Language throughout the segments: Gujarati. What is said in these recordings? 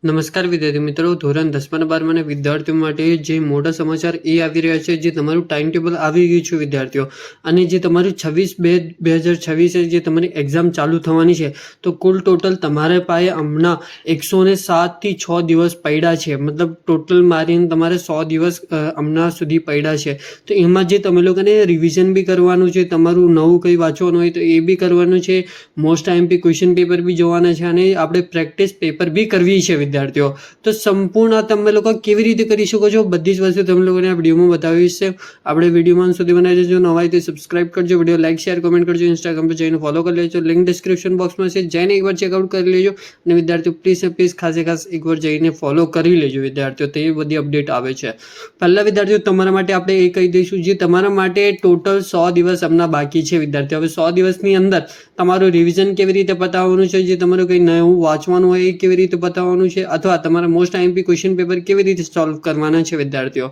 નમસ્કાર વિદ્યાર્થી મિત્રો, ધોરણ 10 અને 12 ના વિદ્યાર્થીઓ માટે જે મોટા સમાચાર એ આવી રહ્યા છે, જે તમારું ટાઈમ ટેબલ આવી ગયું છે વિદ્યાર્થીઓ, અને જે તમારું 26/2/2026 જે તમારી એક્ઝામ ચાલુ થવાની છે, તો કુલ ટોટલ તમારે પાસે હમણાં 107 થી 6 દિવસ પડ્યા છે. મતલબ ટોટલ મારીને તમારે 100 દિવસ હમણાં સુધી પડ્યા છે. તો એમાં જે તમે લોકોને રિવિઝન બી કરવાનું છે, તમારું નવું કંઈ વાંચવાનું હોય તો એ બી કરવાનું છે, મોસ્ટ આઈએમપી ક્વેશ્ચન પેપર બી જોવાના છે, અને આપણે પ્રેક્ટિસ પેપર બી કરવી છે વિદ્યાર્થીઓ. તો સંપૂર્ણ તમે લોકો કેવી રીતે કરી શકો છો, બધી જ વસ્તુ તમે લોકોને આ વિડીયોમાં બતાવીશ છે. આપણે વિડીયોમાં સુધી બનાવી દેજો. નવા હોય તો સબસ્ક્રાઇબ કરજો, વિડીયો લાઈક શેર કમેન્ટ કરજો, ઇન્સ્ટાગ્રામ પર જઈને ફોલો કરી લેજો, લિંક ડિસ્ક્રિપ્શન બોક્સમાં છે, જઈને એકવાર ચેકઆઉટ કરી લેજો. અને વિદ્યાર્થીઓ પ્લીઝ ખાસ એકવાર જઈને ફોલો કરી લેજો વિદ્યાર્થીઓ, તો એ બધી અપડેટ આવે છે. પહેલા વિદ્યાર્થીઓ તમારા માટે આપણે એ કહી દઈશું, જે તમારા માટે ટોટલ 100 દિવસ હમણાં બાકી છે વિદ્યાર્થીઓ. હવે 100 દિવસની અંદર તમારું રિવિઝન કેવી રીતે પતાવવાનું છે, જે તમારું કંઈ નવું વાંચવાનું હોય એ કેવી રીતે પતાવવાનું છે, અથવા તમારા મોસ્ટ આઈએમપી ક્વેશ્ચન પેપર કેવી રીતે સોલ્વ કરવાના છે વિદ્યાર્થીઓ.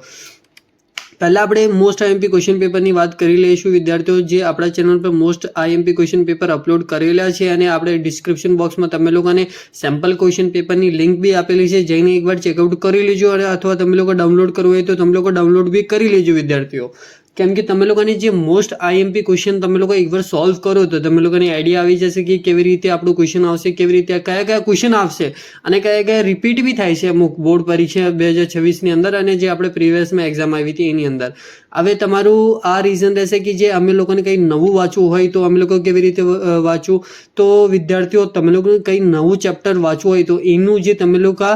પહેલાં આપણે મોસ્ટ આઈએમપી ક્વેશ્ચન પેપરની વાત કરી લઈશું વિદ્યાર્થીઓ. જે આપણા ચેનલ પર most IMP question paper upload કરેલા છે, અને આપણે ડિસ્ક્રિપ્શન બોક્સમાં તમે લોકોને સેમ્પલ ક્વેશ્ચન પેપરની લિંક બી આપેલી છે, જઈને એકવાર ચેકઆઉટ કરી લેજો. અને અથવા તમે લોકો ડાઉનલોડ કરવું હોય તો તમે લોકો ડાઉનલોડ બી કરી લેજો વિદ્યાર્થીઓ. કેમ કે તમે લોકોની જે મોસ્ટ આઈએમપી ક્વેશ્ચન તમે લોકો એકવાર સોલ્વ કરો તો તમે લોકોને આઈડિયા આવી જશે કે કેવી રીતે આપણું ક્વેશ્ચન આવશે, કેવી રીતે કયા ક્વેશ્ચન આવશે, અને કયા રિપીટ બી થાય છે અમુક બોર્ડ પરીક્ષા 2026ની અંદર, અને જે આપણે પ્રીવિયસમાં એક્ઝામ આવી હતી એની અંદર. હવે તમારું આ રીઝન રહેશે કે જે અમે લોકોને કંઈ નવું વાંચવું હોય તો અમે લોકો કેવી રીતે વાંચવું. તો વિદ્યાર્થીઓ તમે લોકોને કંઈ નવું ચેપ્ટર વાંચવું હોય તો એનું જે તમે લોકો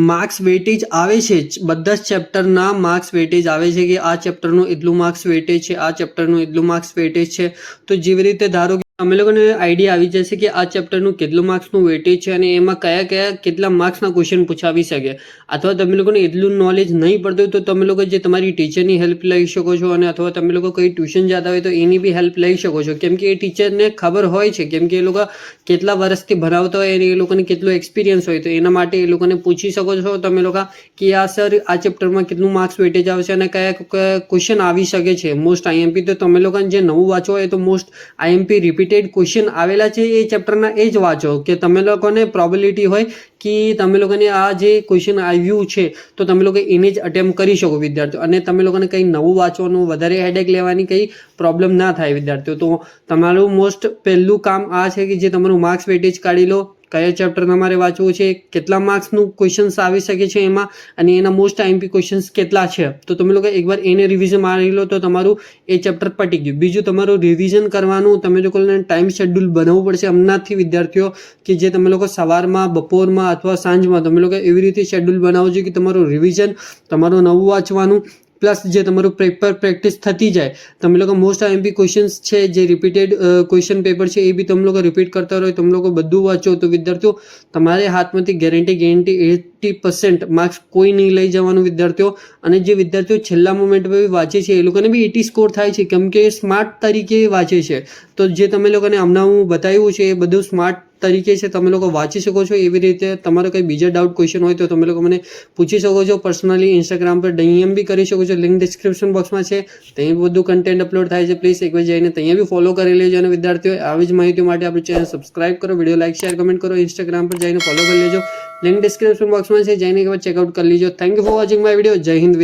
માર્ક્સ વેટેજ આવે છે, બધા જ ચેપ્ટરના માર્ક્સ વેટેજ આવે છે, કે આ ચેપ્ટરનું એટલું માર્ક્સ વેટેજ છે, આ ચેપ્ટરનું એટલું માર્ક્સ વેટેજ છે. તો જેવી રીતે ધારો કે અમે લોકોને આઈડિયા આવી જશે કે આ ચેપ્ટરનું કેટલું માર્ક્સનું વેટેજ છે, અને એમાં કયા કેટલા માર્ક્સના ક્વેશ્ચન પૂછાવી શકે. અથવા તમે લોકોને એટલું નોલેજ નહીં પડતું તો તમે લોકો જે તમારી ટીચરની હેલ્પ લઈ શકો છો, અને અથવા તમે લોકો કોઈ ટ્યુશન જતા હોય તો એની બી હેલ્પ લઈ શકો છો. કેમ કે એ ટીચરને ખબર હોય છે, કેમ કે એ લોકો કેટલા વર્ષથી ભણાવતા હોય અને એ લોકોને કેટલો એક્સપિરિયન્સ હોય, તો એના માટે એ લોકોને પૂછી શકો છો તમે લોકો કે આ સર આ ચેપ્ટરમાં કેટલું માર્ક્સ વેટેજ આવશે અને કયા ક્વેશ્ચન આવી શકે છે મોસ્ટ આઈએમપી. તો તમે લોકોને જે નવું વાંચવું હોય તો મોસ્ટ આઈએમપી રિપીટેડ ક્વેશ્ચન આવેલા છે એ ચેપ્ટરના એ જ વાંચો, કે તમે લોકોને પ્રોબેબિલિટી હોય કે તમે લોકોને આ જે ક્વેશ્ચન આવ્યું છે તો તમે લોકો એને જ અટેમ્પ કરી શકો વિદ્યાર્થીઓ, અને તમે લોકોને કંઈ નવું વાંચવાનું, વધારે હેડેક લેવાની કંઈ પ્રોબ્લેમ ના થાય વિદ્યાર્થીઓ. તો તમારું મોસ્ટ પહેલું કામ આ છે કે જે તમારું માર્ક્સ વેટેજ કાઢી લો, કયા ચેપ્ટર તમારે વાંચવું છે, કેટલા માર્ક્સનું ક્વેશ્ચન્સ આવી શકે છે એમાં, અને એના મોસ્ટ આઈએમપી ક્વેશ્ચન્સ કેટલા છે. તો તમે લોકો એકવાર એને રિવિઝન મારી લો તો તમારું એ ચેપ્ટર પટી ગયું. બીજું તમારું રિવિઝન કરવાનું તમે લોકોને ટાઈમ શેડ્યુલ બનાવવું પડશે હમણાંથી વિદ્યાર્થીઓ, કે જે તમે લોકો સવારમાં, બપોરમાં અથવા સાંજમાં તમે લોકો એવી રીતે શેડ્યુલ બનાવો છો કે તમારું રિવિઝન, તમારું નવું વાંચવાનું, પ્લસ જે તમારું પેપર પ્રેક્ટિસ થતી જાય. તમે લોકો મોસ્ટ આઈએમપી ક્વેશ્ચન્સ છે, જે રિપીટેડ ક્વેશ્ચન પેપર છે એ બી તમે લોકો રિપીટ કરતા રહો, તમે લોકો બધું વાંચો તો વિદ્યાર્થીઓ તમારે હાથમાંથી ગેરંટી 80% માર્ક્સ કોઈ નહીં લઈ જવાનું વિદ્યાર્થીઓ. અને જે વિદ્યાર્થીઓ છેલ્લા મોમેન્ટમાં બી વાંચે છે એ લોકોને બી 80 સ્કોર થાય છે, કેમ કે સ્માર્ટ તરીકે વાંચે છે. તો જે તમે લોકોને હમણાં હું બતાવ્યું છે એ બધું સ્માર્ટ તરીકે છે, તમે લોકો વાંચી શકો છો. એવી રીતે તમારો કંઈ બીજા ડાઉટ ક્વેશ્ચન હોય તો તમે લોકો મને પૂછી શકો છો પર્સનલી, ઇન્સ્ટાગ્રામ પર ડીએમ બી કરી શકો છો, લિંક ડિસ્ક્રિપ્શન બોક્સમાં છે, ત્યાં બધું કન્ટેન્ટ અપલોડ થાય છે. પ્લીઝ એકવાર જઈને ત્યાં બી ફોલો કરી લેજો. અને વિદ્યાર્થીઓ આવી જ માહિતી માટે આપણું ચેનલ સબસ્ક્રાઇબ કરો, વિડીયો લાઈક શેર કમેન્ટ કરો, ઇન્સ્ટાગ્રામ પર જઈને ફોલો કરી લેજો, લિંક ડિસ્ક્રિપ્શન બોક્સમાં છે, જઈને એકવાર ચેકઆઉટ કરી લેજો. Thank you for watching my video. જય હિન્દ.